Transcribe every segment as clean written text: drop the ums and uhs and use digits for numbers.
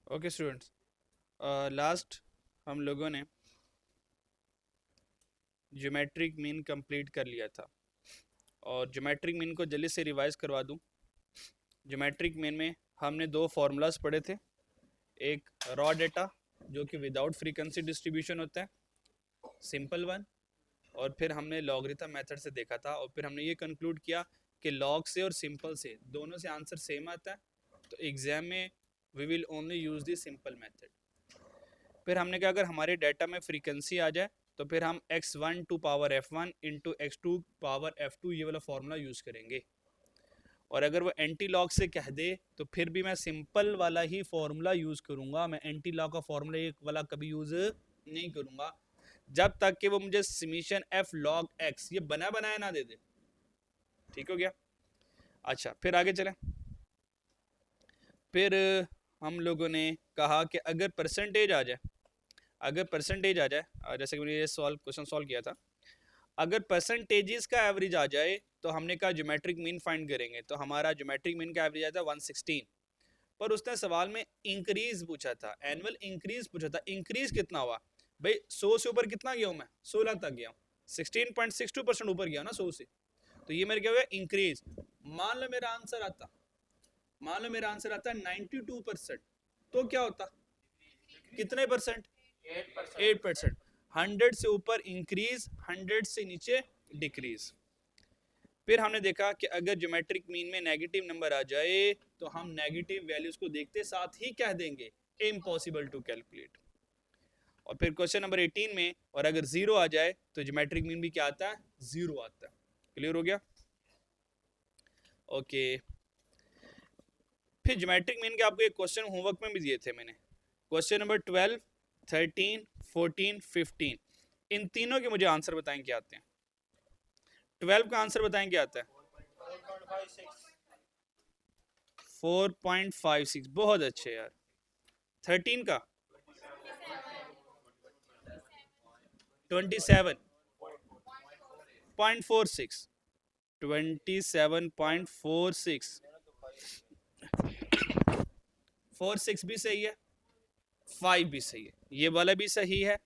Okay students, last हम लोगों ने ज्योमेट्रिक मीन कंप्लीट कर लिया था और ज्योमेट्रिक मीन को जल्दी से रिवाइज करवा दूं। ज्योमेट्रिक मीन में हमने दो फार्मूलाज पढ़े थे, एक रॉ डेटा जो कि विदाउट फ्रीक्वेंसी डिस्ट्रीब्यूशन होता है, सिंपल वन, और फिर हमने लॉगरिथम मेथड से देखा था और फिर हमने ये कंक्लूड किया कि लॉग से और सिंपल से दोनों से आंसर सेम आता है, तो एग्जाम में we will only use the simple method. फिर हमने कहा अगर हमारे डाटा में फ्रीक्वेंसी आ जाए तो फिर हम x1 to power f1 into x2 power f2 ये वाला फार्मूला यूज़ करेंगे, और अगर वो एंटी लॉग से कह दे तो फिर भी मैं सिंपल वाला ही फार्मूला यूज़ करूँगा। मैं एंटी लॉग का फार्मूला एक वाला कभी यूज़ नहीं करूँगा जब तक कि वो मुझे समीशन f log x ये बना बनाया ना दे दे। ठीक हो गया? अच्छा, फिर आगे चलें। फिर हम लोगों ने कहा कि अगर परसेंटेज आ जाए, जैसे कि मैंने ये क्वेश्चन सॉल्व किया था, अगर परसेंटेजेस का एवरेज आ जाए तो हमने कहा ज्योमेट्रिक मीन फाइंड करेंगे, तो हमारा ज्योमेट्रिक मीन का एवरेज आता है 116। पर उसने सवाल में इंक्रीज पूछा था, एनुअल इंक्रीज पूछा था। इंक्रीज कितना हुआ भाई? 100 से ऊपर कितना गया हूँ मैं? 16 तक गया हूँ, 16.62% ऊपर गया ना 100 से, तो ये मेरे क्या हुआ? इंक्रीज। मान लो मेरा आंसर आता 92%, तो क्या होता? कितने परसेंट? 8%। 100 से ऊपर इंक्रीज, 100 से नीचे डिक्रीज। फिर हमने देखा कि अगर ज्योमेट्रिक मीन में नेगेटिव नंबर आ जाए तो हम नेगेटिव वैल्यूज को देखते साथ ही कह देंगे इम्पॉसिबल टू कैलकुलेट। और फिर क्वेश्चन नंबर 18 में, और अगर जीरो आ जाए तो ज्योमेट्रिक मीन भी क्या आता है? जीरो आता है। क्लियर हो गया? ओके। फिर ज्योमेट्रिक मीन के आपको एक क्वेश्चन होमवर्क में भी दिए थे मैंने, क्वेश्चन नंबर 12, 13, 14, 15, इन तीनों के मुझे आंसर बताएं क्या आते हैं। 12 का आंसर बताएं क्या आता है? 4.56, बहुत अच्छे यार। 13 का 27.46, 27.46, 46 भी सही है, 5 भी सही है, ये वाला भी सही है,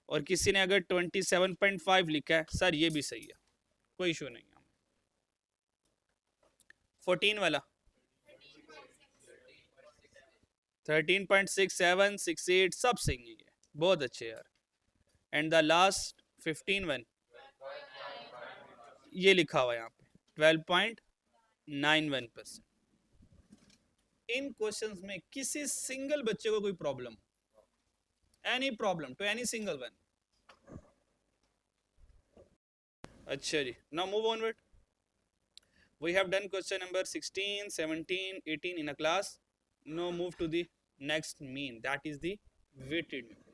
और किसी ने अगर 27.5 लिखा है सर ये भी सही है, कोई इशू नहीं है। 14 वाला 13.67, 68 सब सही है, बहुत अच्छे यार। एंड द लास्ट 15 वन, ये लिखा हुआ है यहाँ पे 12.91%। इन क्वेश्चंस में किसी सिंगल बच्चे को कोई problem, any problem to any single one? अच्छा जी, now move onward. We have done question number 16, 17, 18 in a class. Now move to the next mean, that is the weighted mean.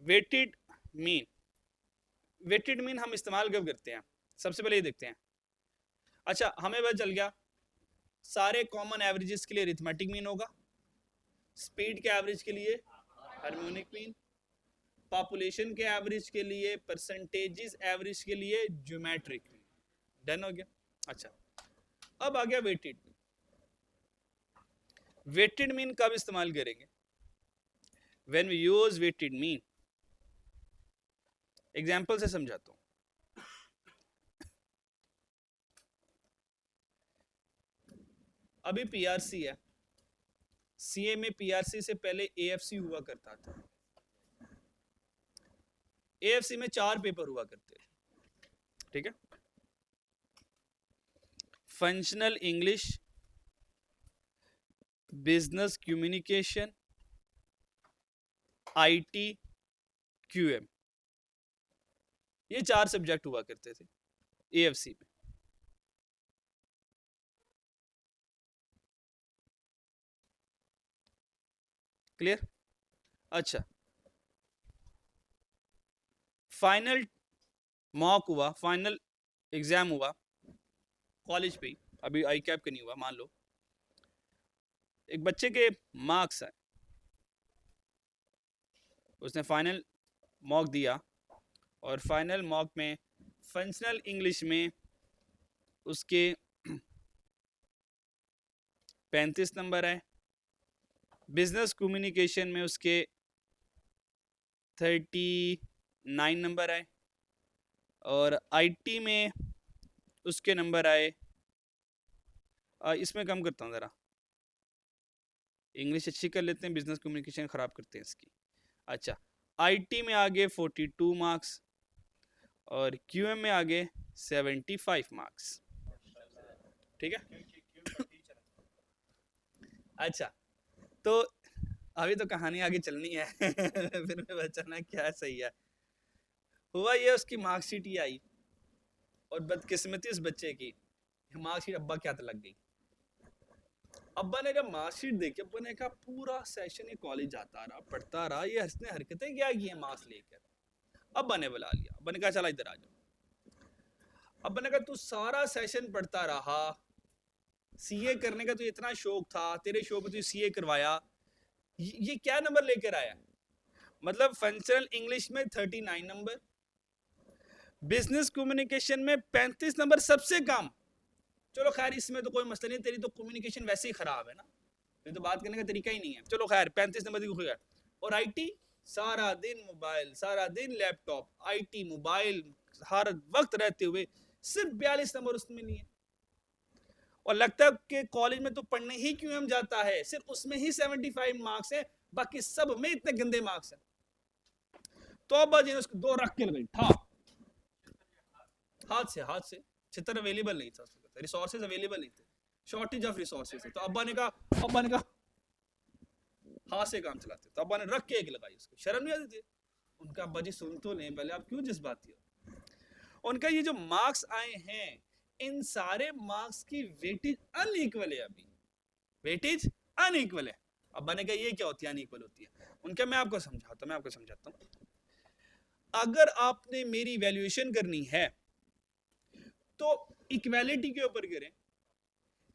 Weighted mean, weighted mean हम इस्तेमाल कब करते हैं? सबसे पहले ये देखते हैं। अच्छा, हमें पता चल गया सारे कॉमन एवरेजेस के लिए अरिथमेटिक मीन होगा, स्पीड के एवरेज के लिए हार्मोनिक मीन, पॉपुलेशन के एवरेज के लिए, परसेंटेजेस एवरेज के लिए ज्योमेट्रिक मीन। डन हो गया? अच्छा, अब आ गया वेटेड मीन। वेटेड मीन कब इस्तेमाल करेंगे? When we use weighted mean, example से समझाता हूं। अभी पीआरसी है, सीए में पीआरसी से पहले एएफसी हुआ करता था। एएफसी में 4 पेपर हुआ करते थे, ठीक है? Functional English, business communication, IT, QM, ये 4 सब्जेक्ट हुआ करते थे एएफसी में। क्लियर? अच्छा, फाइनल मॉक हुआ, फाइनल एग्जाम हुआ कॉलेज पे ही, अभी आई कैप का नहीं हुआ। मान लो एक बच्चे के मार्क्स आए, उसने फाइनल मॉक दिया और फाइनल मॉक में फंक्शनल इंग्लिश में उसके 35 नंबर आए, बिजनेस कम्युनिकेशन में उसके 39 नंबर आए और आईटी में उसके नंबर आए, इसमें कम करता हूँ ज़रा, इंग्लिश अच्छी कर लेते हैं, बिजनेस कम्युनिकेशन ख़राब करते हैं इसकी। अच्छा, आईटी में आगे 42 मार्क्स और क्यूएम में आगे 75 मार्क्स। ठीक है। अच्छा, तो अभी तो कहानी आगे चलनी है फिर मैं बचाना क्या सही है। हुआ ये, उसकी मार्कशीट ही आई और बदकिस्मती उस बच्चे की मार्कशीट अब्बा क्या लग गई। अब्बा ने जब मार्कशीट देखी, अब्बा ने कहा पूरा सेशन ये कॉलेज जाता रहा, पढ़ता रहा, ये इसने हरकतें क्या की हैं मार्क्स लेकर। अब्बा ने बुला लिया, अब्बा ने कहा चला इधर आ जाओ। अब्बा ने कहा तू सारा सेशन पढ़ता रहा, सीए करने का तुझे इतना शौक था, तेरे शौक में तुझे सीए करवाया, ये क्या नंबर लेकर आया। मतलब फंक्शनल इंग्लिश में 39 नंबर, बिजनेस कम्युनिकेशन में 35 नंबर, सबसे कम। चलो खैर इसमें तो कोई मसला नहीं, तेरी तो कम्युनिकेशन वैसे ही खराब है ना, तेरी तो बात करने का तरीका ही नहीं है। चलो खैर 35 नंबर की खैर। और आईटी सारा दिन मोबाइल, सारा दिन लैपटॉप, आईटी मोबाइल हर वक्त रहते हुए सिर्फ 42 नंबर उसमें लिए। और लगता है कि कॉलेज में तो पढ़ने ही क्यों हम जाता है, सिर्फ उसमें ही 75 मार्क्स है, बाकी सब में इतने गंदे मार्क्स हैं। तो अब उसको दो रख के लगाई ठा, हाथ से चित्र अवेलेबल नहीं था, रिसोर्सेज अवेलेबल नहीं थे, शॉर्टेज ऑफ रिसोर्सेज है। तो अब्बा ने कहा हाथ से काम चलाते, तो अब्बा ने रख के एक लगाई, उसको शर्म नहीं आती थी। उनका अब्बा जी सुन तो लें पहले, आप क्यों जज्बाती हो। उनका ये जो मार्क्स आए हैं, इन सारे मार्क्स की वेटेज अनइक्वल है, अभी वेटेज अनइक्वल है। अब्बा ने कहा ये क्या होती है अनइक्वल होती है। उनका मैं आपको समझाता हूँ। अगर आपने मेरी वैल्यूएशन करनी है तो इक्वालिटी के ऊपर करें,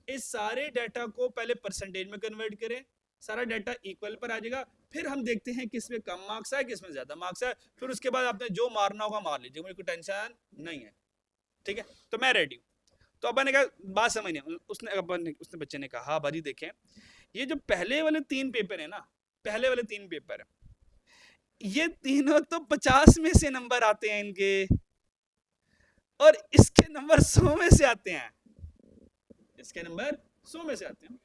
इस सारे डाटा को पहले परसेंटेज में कन्वर्ट करें, सारा डाटा इक्वल पर आ जाएगा, फिर हम देखते हैं किस में कम मार्क्स है किस में ज्यादा मार्क्स है, फिर उसके बाद आपने जो मारना होगा मार लीजिए, मुझे कोई टेंशन नहीं है। ठीक है, तो मैं रेडी हूँ। तो अब्बा ने कहा बात समझ नहीं, उसने बच्चे ने कहा हाँ भाजी देखें, ये जो पहले वाले 3 पेपर है ना, पहले वाले 3 पेपर है, ये तीनों तो 50 में से नंबर आते हैं इनके, और इसके नंबर 100 में से आते हैं, इसके नंबर 100 में से आते हैं।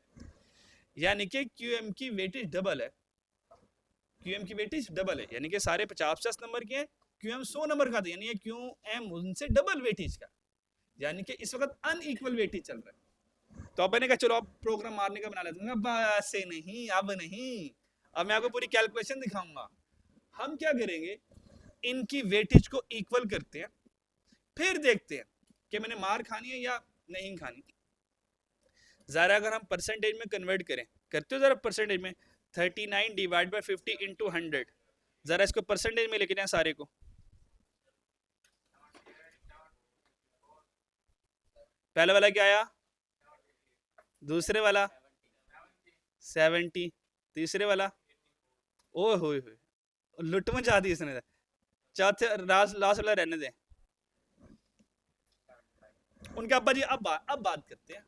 यानी कि क्यूएम की वेटेज डबल है, क्यूएम की वेटेज डबल है, यानी कि सारे 50-50 नंबर के हैं, क्यूएम 100 नंबर का था, यानी क्यूएम उनसे डबल वेटेज का, यानी कि इस वक्त अनइक्वल वेटेज चल रहा है। तो अब मैंने कहा चलो अब प्रोग्राम मारने का बना लेते हैं। बस से नहीं, अब नहीं, अब मैं आपको पूरी कैलकुलेशन दिखाऊंगा। हम क्या करेंगे, इनकी वेटेज को इक्वल करते हैं, फिर देखते हैं कि मैंने मार खानी है या नहीं खानी। जरा अगर हम परसेंटेज में कन्वर्ट करें, करते हो जरा परसेंटेज में, 39 डिवाइड बाय 50 इंटू 100, जरा इसको परसेंटेज में लेके जाए सारे को। पहले वाला क्या आया, दूसरे वाला 70, तीसरे वाला ओ हो लुट मचा दी इसने, चौथे लास्ट वाला रहने दे। उनके अब्बा जी अब बात करते हैं।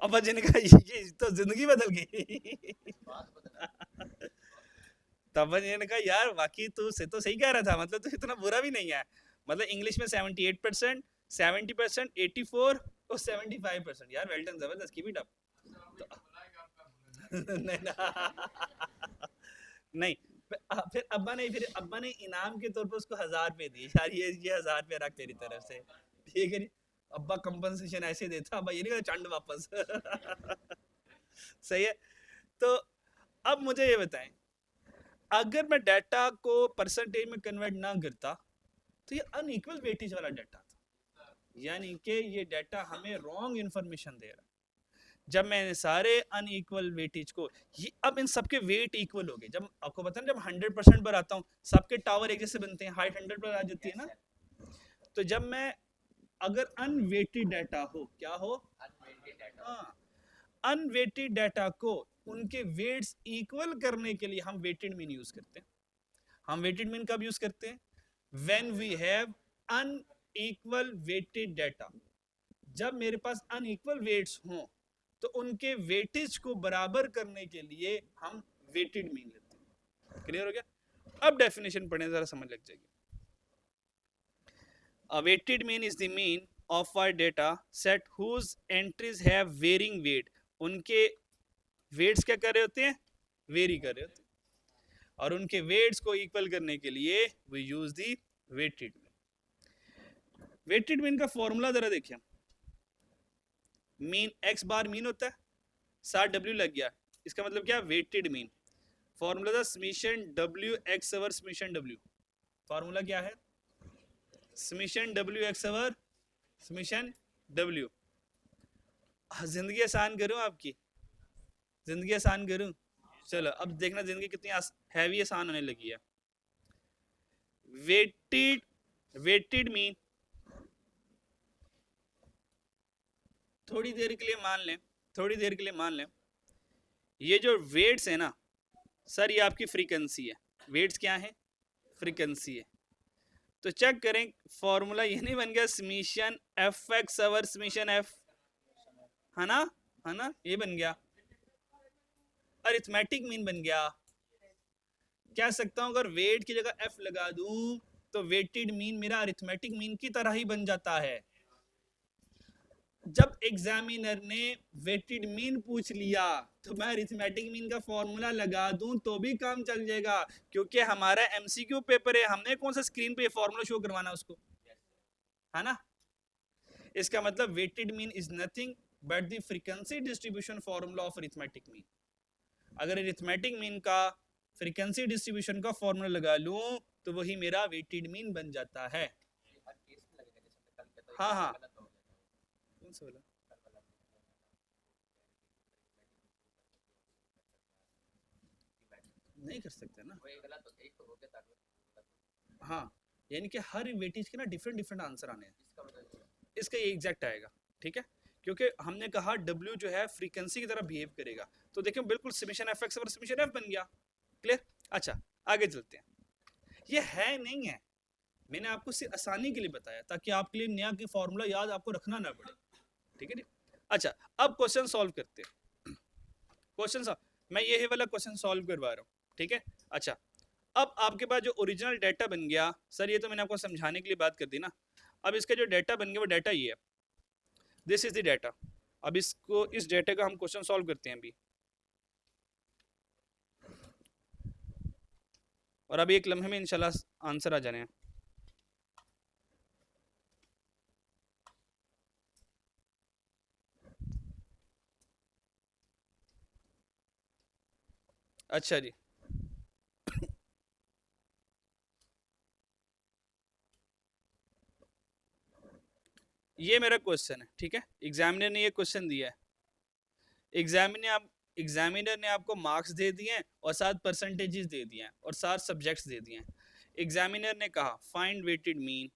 अब्बा जी ने कहा ये तो जिंदगी बदल गई तब जी ने कहा यार बाकी तू से तो सही कह रहा था, मतलब तू इतना बुरा भी नहीं है, मतलब इंग्लिश में 78%, 70%, 84 और 75%, यार वेल डन, जबरदस्त, कीप इट अप। नहीं, फिर अब्बा ने इनाम के तौर पर उसको 1000 रुपए दिए, यार ये 1000 रुपए रख तेरी तरफ से, ठीक है। अब्बा कंपनसेशन ऐसे देता, अब्बा ये नहीं चंड वापस सही है। तो अब मुझे ये बताएं, अगर मैं डाटा को परसेंटेज में कन्वर्ट ना करता तो ये अनइक्वल वेटेज वाला डाटा था, यानी कि ये डाटा हमें रॉन्ग इंफॉर्मेशन दे रहा है। जब मैंने सारे अनइक्वल वेटेज को, ये अब इन सबके वेट इक्वल हो गए, जब आपको पता है जब 100% पर आता हूँ सबके टावर एक जैसे बनते हैं, हाइट 100 पर आ जाती है ना। तो जब मैं अगर अनवेटेड डाटा हो, क्या हो, अनवेटेड डाटा को उनके वेट्स इक्वल करने के लिए हम वेटेड मीन यूज करते हैं। हम वेटेड मीन कब यूज करते हैं, when we have unequal weighted data. जब मेरे पास अनइक्वल वेट्स हों तो उनके वेटेज को बराबर करने के लिए हम वेटेड मीन लेते हैं। क्लियर हो गया? अब डेफिनेशन पढ़ने जरा समझ लग जाएगी। A weighted mean is the mean of our data set whose entries have varying weight. उनके weights क्या कर रहे होते हैं? वेरी कर रहे होते हैं, और उनके weights को इक्वल करने के लिए we use the weighted mean. weighted mean का फॉर्मूला जरा देखिए। मीन x बार मीन होता है, 60w लग गया, इसका मतलब क्या? Weighted mean. फॉर्मूला था summation w x over summation w। Formula क्या है? Summation w x over summation w। जिंदगी आसान करूं आपकी? जिंदगी आसान करूं? चलो अब देखना जिंदगी कितनी हैवी आसान होने लगी है। वेटेड मीन, थोड़ी देर के लिए मान लें ये जो वेट्स है ना सर, ये आपकी फ्रीक्वेंसी है। वेट्स क्या है? फ्रीक्वेंसी है। तो चेक करें, फॉर्मूला ये नहीं बन गया summation F x over summation F, है ना, ये बन गया। अरिथमेटिक मीन बन गया। कह सकता हूं अगर वेट की जगह एफ लगा दूं तो वेटेड मीन मेरा अरिथमेटिक मीन की तरह ही बन जाता है। जब एग्जामिनर ने वेटेड मीन पूछ लिया तो मैं अरिथमेटिक मीन का फॉर्मूला लगा दूं तो भी काम चल जाएगा, क्योंकि हमारा एमसीक्यू पेपर है, हमने कौन सा स्क्रीन पे फॉर्मूला शो करवाना उसको, है ना। इसका मतलब weighted mean is nothing but the frequency distribution formula of arithmetic mean. अगर अरिथमेटिक मीन का फ्रीक्वेंसी डिस्ट्रीब्यूशन का फॉर्मूला लगा लूं तो वही मेरा वेटेड मीन बन जाता है। हाँ, कौन सा वाला? नहीं कर सकते ना। हाँ, यानी कि हर वेटेज के ना डिफरेंट आंसर आने हैं। इसका ये एग्जैक्ट आएगा, ठीक है, क्योंकि हमने कहा W जो है फ्रीक्वेंसी की तरह बिहेव करेगा। तो देखिए बिल्कुल समीशन एफ एक्स और समीशन एफ बन गया। क्लियर? अच्छा आगे चलते हैं। ये है नहीं है, मैंने आपको सिर्फ आसानी के लिए बताया ताकि आपके लिए नया के फॉर्मूला याद आपको रखना ना पड़े, ठीक है जी। अच्छा अब क्वेश्चन सॉल्व करते हैं। क्वेश्चन सॉल्व, मैं ये वाला क्वेश्चन सॉल्व करवा रहा हूँ, ठीक है। अच्छा अब आपके पास जो ओरिजिनल डाटा बन गया, सर ये तो मैंने आपको समझाने के लिए बात कर दी ना। अब इसका जो डाटा बन गया वो डाटा ये है, दिस इज द डाटा। अब इसको, इस डाटा का हम क्वेश्चन सॉल्व करते हैं अभी। और अभी एक लम्हे में इंशाल्लाह आंसर आ जाने हैं। अच्छा जी, ये मेरा क्वेश्चन है, ठीक है। एग्जामिनर ने ये क्वेश्चन दिया है। एग्जामिनर ने आपको मार्क्स दे दिए हैं और साथ परसेंटेजेस दे दिए हैं और साथ सब्जेक्ट्स दे दिए हैं। एग्जामिनर ने कहा find weighted mean.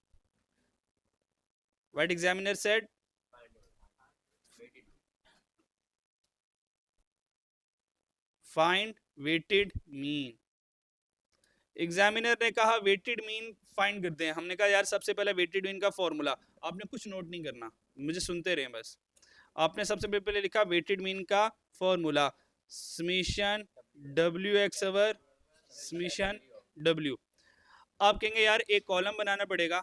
What examiner said? Find weighted mean. Examiner ने कहा वेटेड मीन फाइंड करते हैं। हमने कहा यार सबसे पहले वेटेड मीन का फॉर्मूला, आपने कुछ नोट नहीं करना, मुझे सुनते रहे बस। आपने सबसे पहले लिखा वेटेड मीन का formula summation W x over summation W। आप कहेंगे यार एक कॉलम बनाना पड़ेगा,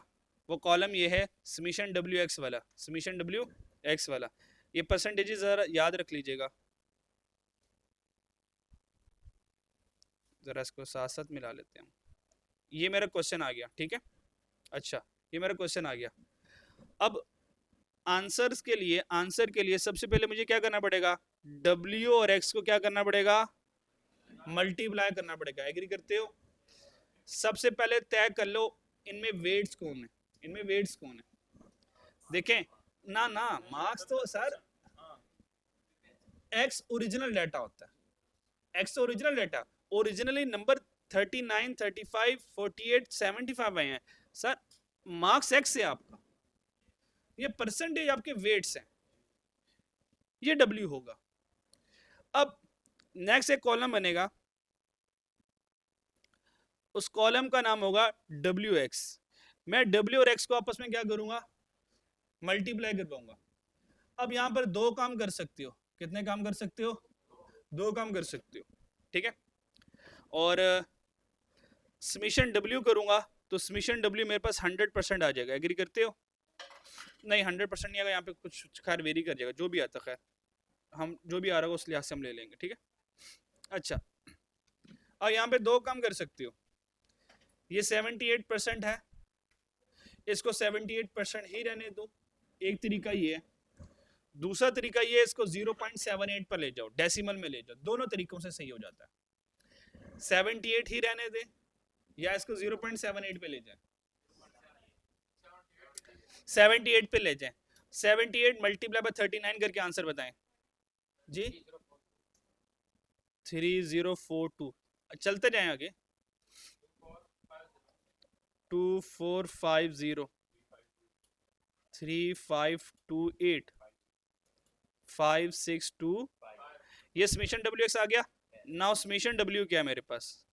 वो कॉलम ये है समीशन W एक्स वाला, समीशन W एक्स वाला। ये परसेंटेजेस जरा याद रख लीजिएगा, जरा इसको साथ साथ मिला लेते हैं। ये मेरा क्वेश्चन आ गया, ठीक है। अच्छा ये मेरा क्वेश्चन आ गया। अब आंसर के लिए सबसे पहले मुझे क्या करना पड़ेगा? W और X को क्या करना पड़ेगा? मल्टीप्लाई करना पड़ेगा। एग्री करते हो? सबसे पहले तय कर लो इनमें वेट्स कौन है, देखें ना मार्क्स तो सर X ओरिजिनल डाटा होता है। X original data, originally number 39, 35, 48, 75 आए हैं सर, मार्क्स X है आपका, ये परसेंटेज आपके वेट्स हैं, ये W होगा। अब नेक्स्ट एक कॉलम बनेगा, उस कॉलम का नाम होगा WX। मैं W और X को आपस में क्या करूंगा? मल्टीप्लाई कर पाऊंगा। अब यहां पर दो काम कर सकते हो, कितने काम कर सकते हो? 2 काम कर सकते हो, ठीक है। और समीशन W करूंगा तो समीशन W मेरे पास 100% आ जाएगा। एग्री करते हो? नहीं 100% नहीं आएगा, यहाँ पे कुछ खैर वेरी कर जाएगा, जो भी आता खैर हम जो भी आ रहा है उस लिहाज से हम ले लेंगे, ठीक है। अच्छा, और यहाँ पे 2 काम कर सकते हो। ये 78% है, इसको 78% ही रहने दो, एक तरीका ये है। दूसरा तरीका ये है, इसको 0.78 पर ले जाओ, डेसिमल में ले जाओ, दोनों तरीकों से सही हो जाता है। 78 ही रहने दे या इसको 0.78 पे ले जाए, 78 पे ले जाए। 78 मल्टीप्लाई बाय 39 करके आंसर बताएं जी। 3042, चलते जाएं आगे। 2450 3528 562, ये समीशन WX आ गया। नाउ समीशन W क्या है मेरे पास?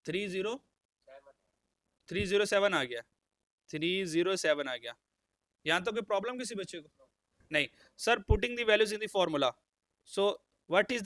307 आ गया, 307 आ गया। यहाँ तो कोई प्रॉब्लम किसी बच्चे को नहीं? Sir putting the values in the formula, so what is